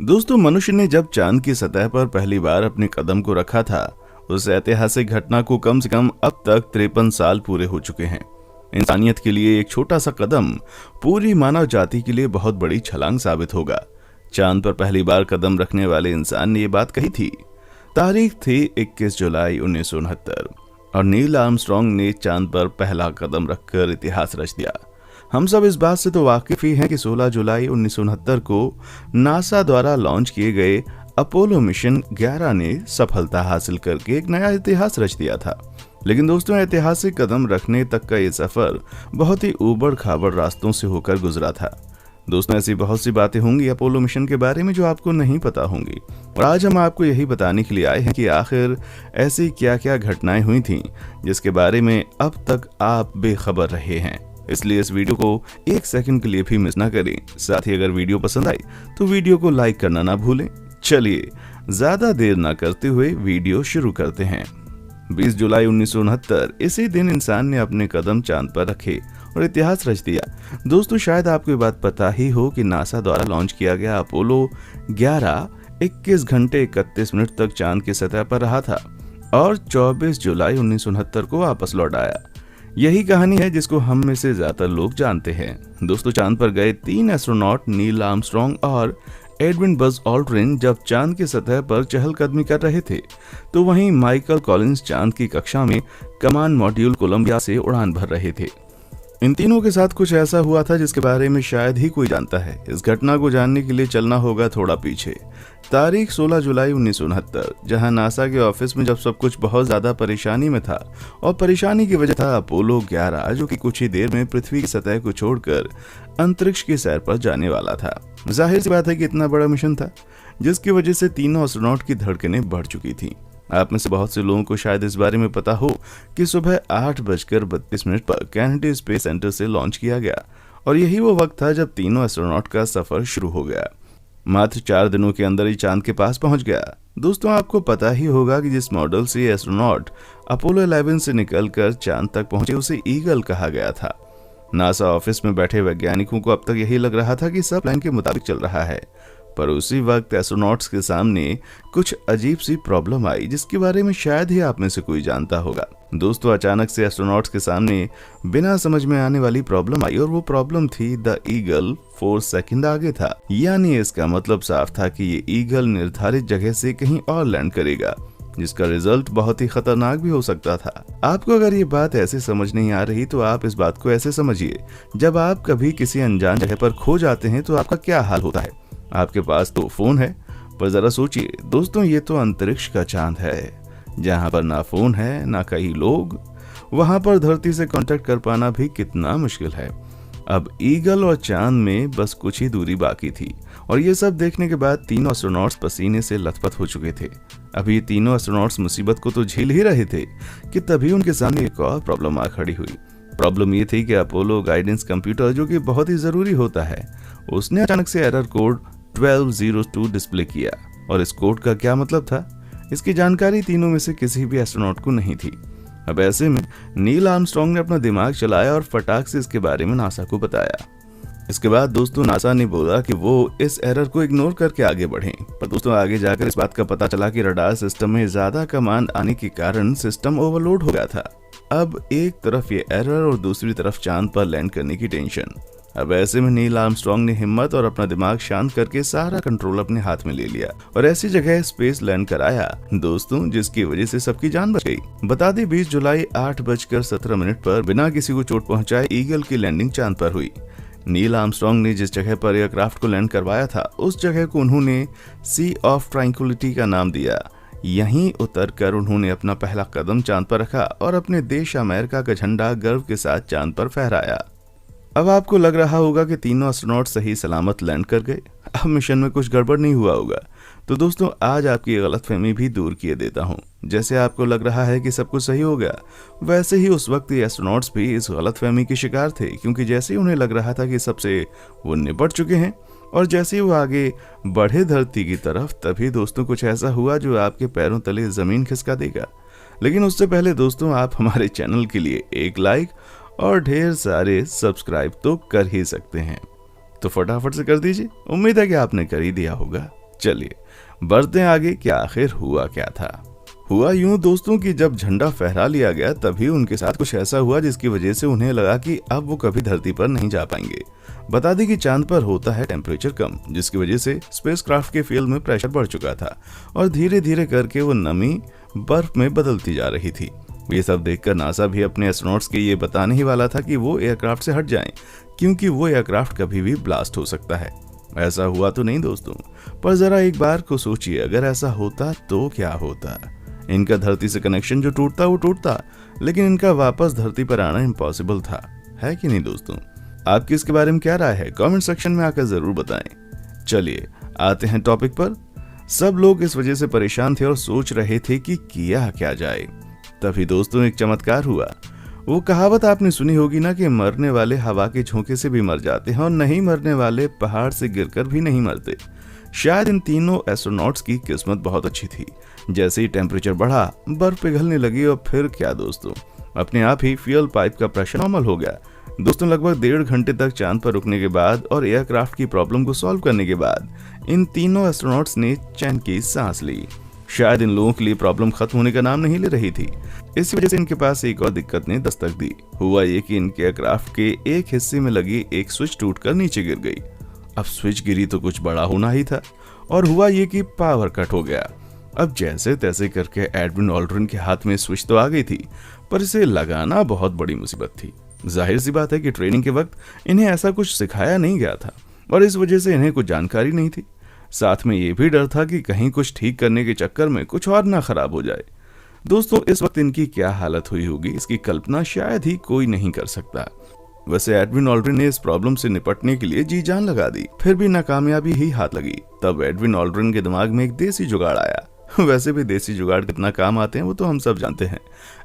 दोस्तों, मनुष्य ने जब चांद की सतह पर पहली बार अपने कदम को रखा था, उस ऐतिहासिक घटना को कम से कम अब तक 53 साल पूरे हो चुके हैं। इंसानियत के लिए एक छोटा सा कदम पूरी मानव जाति के लिए बहुत बड़ी छलांग साबित होगा। चांद पर पहली बार कदम रखने वाले इंसान ने ये बात कही थी। तारीख थी 21 जुलाई 1969 और नील आर्मस्ट्रांग ने चांद पर पहला कदम रखकर इतिहास रच दिया। हम सब इस बात से तो वाकिफ ही हैं कि 16 जुलाई 1969 को नासा द्वारा लॉन्च किए गए अपोलो मिशन 11 ने सफलता हासिल करके एक नया इतिहास रच दिया था। लेकिन दोस्तों, ऐतिहासिक कदम रखने तक का ये सफर बहुत ही ऊबड़ खाबड़ रास्तों से होकर गुजरा था। दोस्तों, ऐसी बहुत सी बातें होंगी अपोलो मिशन के बारे में जो आपको नहीं पता होंगी, और आज हम आपको यही बताने के लिए आए हैं कि आखिर ऐसी क्या क्या घटनाएं हुई थीं जिसके बारे में अब तक आप बेखबर रहे हैं। इसलिए इस वीडियो को एक सेकंड के लिए भी मिस ना करें। साथ ही अगर वीडियो पसंद आई तो वीडियो को लाइक करना ना भूलें। चलिए ज्यादा देर ना करते हुए वीडियो शुरू करते हैं। 20 जुलाई 1969 इसी दिन इंसान ने अपने कदम चांद पर रखे और इतिहास रच दिया। दोस्तों, शायद आपको ये बात पता ही हो कि नासा द्वारा लॉन्च किया गया अपोलो 11 21 घंटे 31 मिनट तक चांद की सतह पर रहा था और 24 जुलाई 1969 को वापस लौट आया। यही कहानी है जिसको हम में से ज्यादातर लोग जानते हैं। दोस्तों, चांद पर गए 3 एस्ट्रोनॉट नील आर्मस्ट्रांग और एडविन बज ऑल्ड्रिन जब चांद की सतह पर चहलकदमी कर रहे थे, तो वहीं माइकल कॉलिंस चांद की कक्षा में कमांड मॉड्यूल कोलंबिया से उड़ान भर रहे थे। इन तीनों के साथ कुछ ऐसा हुआ था जिसके बारे में शायद ही कोई जानता है। इस घटना को जानने के लिए चलना होगा थोड़ा पीछे। तारीख 16 जुलाई 1969, जहां नासा के ऑफिस में जब सब कुछ बहुत ज्यादा परेशानी में था, और परेशानी की वजह था अपोलो 11 जो कि कुछ ही देर में पृथ्वी की सतह को छोड़कर अंतरिक्ष की सैर पर जाने वाला था। जाहिर सी बात है कि इतना बड़ा मिशन था जिसकी वजह से तीनों एस्ट्रोनॉट की धड़कनें बढ़ चुकी थी। आप में से बहुत से लोगों को शायद इस बारे में पता हो कि सुबह 8:32 पर कैनेडी स्पेस सेंटर से लॉन्च किया गया और यही वो वक्त था जब तीनों एस्ट्रोनॉट का सफर शुरू हो गया। मात्र 4 दिनों के अंदर ही चांद के पास पहुंच गया। दोस्तों, आपको पता ही होगा कि जिस मॉडल से एस्ट्रोनॉट अपोलो 11 से निकलकर चांद तक पहुंचे उसे ईगल कहा गया था। नासा ऑफिस में बैठे वैज्ञानिकों को अब तक यही लग रहा था कि सब प्लान के मुताबिक चल रहा है, पर उसी वक्त एस्ट्रोनॉट्स के सामने कुछ अजीब सी प्रॉब्लम आई जिसके बारे में शायद ही आप में से कोई जानता होगा। दोस्तों, अचानक से एस्ट्रोनॉट्स के सामने बिना समझ में आने वाली प्रॉब्लम आई और वो प्रॉब्लम थी द ईगल 4 सेकंड आगे था। यानी इसका मतलब साफ था कि ये ईगल निर्धारित जगह से कहीं और लैंड करेगा, जिसका रिजल्ट बहुत ही खतरनाक भी हो सकता था। आपको अगर ये बात ऐसे समझ नहीं आ रही तो आप इस बात को ऐसे समझिए, जब आप कभी किसी अनजान जगह पर खो जाते हैं तो आपका क्या हाल होता है। आपके पास तो फोन है, पर जरा सोचिए दोस्तों, ये तो अंतरिक्ष का चांद है जहां पर ना फोन है ना कई लोग। वहां पर धरती से कांटेक्ट कर पाना भी कितना मुश्किल है। अब ईगल और चांद में बस कुछ ही दूरी बाकी थी और ये सब देखने के बाद तीनों एस्ट्रोनॉट्स पसीने से लथपथ हो चुके थे। अब ये तीनों एस्ट्रोनॉट्स मुसीबत को तो झेल ही रहे थे कि तभी उनके सामने एक और प्रॉब्लम आ खड़ी हुई। प्रॉब्लम ये थी कि अपोलो गाइडेंस कंप्यूटर, जो कि बहुत ही जरूरी होता है, उसने अचानक से एरर कोड 1202 डिस्प्ले किया। और इस कोड का क्या मतलब था, इसकी जानकारी तीनों में से किसी भी एस्ट्रोनॉट को नहीं थी। अब ऐसे में नील आर्मस्ट्रांग ने अपना दिमाग चलाया और फटाक से इसके बारे में नासा को बताया। इसके बाद दोस्तों, नासा ने बोला कि वो इस एरर को इग्नोर करके आगे बढ़ें। पर दोस्तों, आगे जाकर इस बात का पता चला कि रडार सिस्टम में ज्यादा कमांड आने के कारण सिस्टम ओवरलोड हो गया था। अब एक तरफ ये एरर और दूसरी तरफ चांद पर लैंड करने की टेंशन। अब ऐसे में नील आर्मस्ट्रांग ने हिम्मत और अपना दिमाग शांत करके सारा कंट्रोल अपने हाथ में ले लिया और ऐसी जगह स्पेस लैंड कराया दोस्तों, जिसकी वजह से सबकी जान बच गई। बता दें, 20 जुलाई 8:17 पर बिना किसी को चोट पहुंचाए ईगल की लैंडिंग चांद पर हुई। नील आर्मस्ट्रांग ने जिस जगह पर एयरक्राफ्ट को लैंड करवाया था उस जगह को उन्होंने सी ऑफ ट्रैंक्विलिटी का नाम दिया। यहीं उतरकर उन्होंने अपना पहला कदम चांद पर रखा और अपने देश अमेरिका का झंडा गर्व के साथ चांद पर फहराया। अब आपको लग रहा होगा कि तीनों एस्ट्रोनॉट सही सलामत लैंड कर गए, अब मिशन में कुछ गड़बड़ नहीं हुआ होगा। तो दोस्तों, आज आपकी गलतफहमी भी दूर किए देता हूँ। जैसे आपको लग रहा है कि सब कुछ सही हो गया, वैसे ही उस वक्त ये एस्ट्रोनॉट्स भी इस गलतफहमी के शिकार थे, क्योंकि जैसे ही उन्हें लग रहा था कि सबसे वो निपट चुके हैं और जैसे ही वो आगे बढ़े धरती की तरफ, तभी दोस्तों कुछ ऐसा हुआ जो आपके पैरों तले जमीन खिसका देगा। लेकिन उससे पहले दोस्तों, आप हमारे चैनल के लिए एक लाइक और ढेर सारे सब्सक्राइब तो कर ही सकते हैं, तो फटाफट से कर दीजिए। उम्मीद है कि आपने कर ही दिया होगा। चलिए बढ़ते हैं आगे कि आखिर हुआ क्या था। हुआ यूं दोस्तों कि जब झंडा फहरा लिया गया तभी उनके साथ कुछ ऐसा हुआ जिसकी वजह से उन्हें लगा कि अब वो कभी धरती पर नहीं जा पाएंगे। बता दें कि चांद पर होता है टेम्परेचर कम, जिसकी वजह से स्पेसक्राफ्ट के फ्यूल में प्रेशर बढ़ चुका था और धीरे धीरे करके वो नमी बर्फ में बदलती जा रही थी। ये सब देखकर नासा भी अपने एस्ट्रोनॉट्स के ये बताने ही वाला था कि वो एयरक्राफ्ट से हट जाएं, क्योंकि वो एयरक्राफ्ट कभी भी ब्लास्ट हो सकता है। ऐसा हुआ तो नहीं दोस्तों, पर जरा एक बार को सोचिए, अगर ऐसा होता तो क्या होता। इनका धरती से कनेक्शन जो टूटता वो टूटता, लेकिन इनका वापस धरती पर आना इम्पॉसिबल था, है कि नहीं दोस्तों। आपकी इसके बारे में क्या राय है, कमेंट सेक्शन में आकर जरूर बताएं। चलिए आते हैं टॉपिक पर। सब लोग इस वजह से परेशान थे और सोच रहे थे कि किया क्या जाए। तभी दोस्तों एक चमत्कार हुआ। वो कहावत आपने सुनी होगी ना कि मरने वाले हवा के झोंके से भी मर जाते हैं और नहीं मरने वाले पहाड़ से गिरकर भी नहीं मरते। शायद इन तीनों एस्ट्रोनॉट्स की किस्मत बहुत अच्छी थी। जैसे ही टेम्परेचर बढ़ा, बर्फ पिघलने लगी और फिर क्या दोस्तों, अपने आप ही फ्यूल पाइप का प्रेशर नॉर्मल हो गया। दोस्तों लगभग 1.5 घंटे तक चांद पर रुकने के बाद और एयरक्राफ्ट की प्रॉब्लम को सॉल्व करने के बाद इन तीनों एस्ट्रोनॉट्स ने चैन की सांस ली। शायद इन लोगों के लिए प्रॉब्लम खत्म होने का नाम नहीं ले रही थी। इसी वजह से इनके पास एक और दिक्कत ने दस्तक दी। हुआ ये कि इनके एयरक्राफ्ट के एक हिस्से में लगी एक स्विच टूटकर नीचे गिर गई। अब स्विच गिरी तो कुछ बड़ा होना ही था, और हुआ ये कि पावर कट हो गया। अब जैसे तैसे करके एडविन ऑल्ड्रिन के हाथ में स्विच तो आ गई थी, पर इसे लगाना बहुत बड़ी मुसीबत थी। जाहिर सी बात है कि ट्रेनिंग के वक्त इन्हें ऐसा कुछ सिखाया नहीं गया था और इस वजह से इन्हें कुछ जानकारी नहीं थी। साथ में ये भी डर था कि कहीं कुछ ठीक करने के चक्कर में कुछ और ना खराब हो जाए। दोस्तों इस वक्त इनकी क्या हालत हुई होगी, इसकी कल्पना शायद ही कोई नहीं कर सकता। वैसे एडविन ऑल्ड्रिन ने इस प्रॉब्लम से निपटने के लिए जी जान लगा दी, फिर भी नाकामयाबी ही हाथ लगी। तब एडविन ऑल्ड्रिन के दिमाग में एक देसी जुगाड़ आया। वैसे भी देसी जुगाड़ कितना काम आते हैं वो तो हम सब जानते हैं।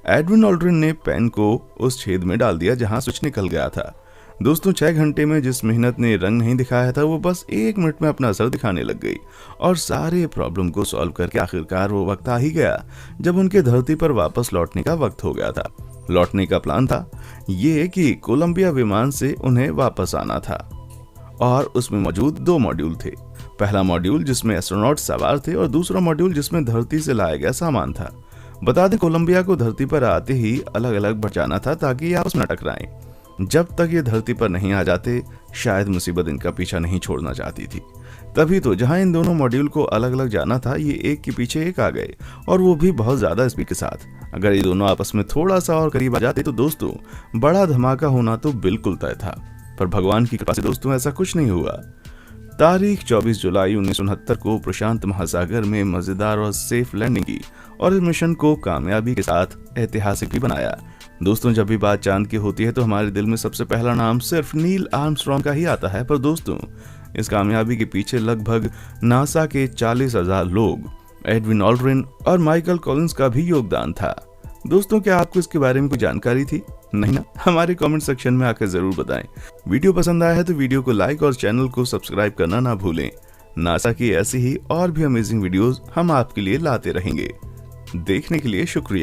एडविन ऑल्ड्रिन ने पेन को उस छेद में डाल दिया जहां स्विच निकल गया था। दोस्तों 6 घंटे में जिस मेहनत ने रंग नहीं दिखाया था वो बस 1 मिनट में अपना असर दिखाने लग गई और सारे प्रॉब्लम को सॉल्व करके आखिरकार वो वक्त आ ही गया जब उनके धरती पर वापस लौटने का वक्त हो गया था। लौटने का प्लान था ये कि कोलंबिया विमान से उन्हें वापस आना था और उसमें मौजूद 2 मॉड्यूल थे। पहला मॉड्यूल जिसमें एस्ट्रोनॉट सवार थे और दूसरा मॉड्यूल जिसमें धरती से लाया गया सामान था। बता दें कोलंबिया को धरती पर आते ही अलग अलग बढ़ जाना था ताकि ये आपस में न टकराएं। जब तक ये धरती पर नहीं आ जाते शायद मुसीबत इनका पीछा नहीं छोड़ना चाहती थी। तभी तो जहां इन दोनों मॉड्यूल को अलग अलग जाना था ये एक के पीछे एक आ गए और वो भी बहुत ज्यादा स्पीड के साथ। अगर ये दोनों आपस में थोड़ा सा और करीब आ जाते तो दोस्तों बड़ा धमाका होना तो बिल्कुल तय था, पर भगवान की कृपा से दोस्तों ऐसा कुछ नहीं हुआ। तारीख 24 जुलाई 1969 को प्रशांत महासागर में मजेदार और सेफ लैंडिंग की और इस मिशन को कामयाबी के साथ ऐतिहासिक भी बनाया। दोस्तों जब भी बात चांद की होती है तो हमारे दिल में सबसे पहला नाम सिर्फ नील आर्मस्ट्रॉन्ग का ही आता है, पर दोस्तों इस कामयाबी के पीछे लगभग नासा के 40,000 लोग, एडविन ऑल्ड्रिन और माइकल कॉलिंस का भी योगदान था। दोस्तों क्या आपको इसके बारे में कोई जानकारी थी? नहीं ना? हमारे कमेंट सेक्शन में आकर जरूर बताएं। वीडियो पसंद आया है तो वीडियो को लाइक और चैनल को सब्सक्राइब करना ना भूलें। नासा की ऐसी ही और भी अमेजिंग वीडियोस हम आपके लिए लाते रहेंगे। देखने के लिए शुक्रिया।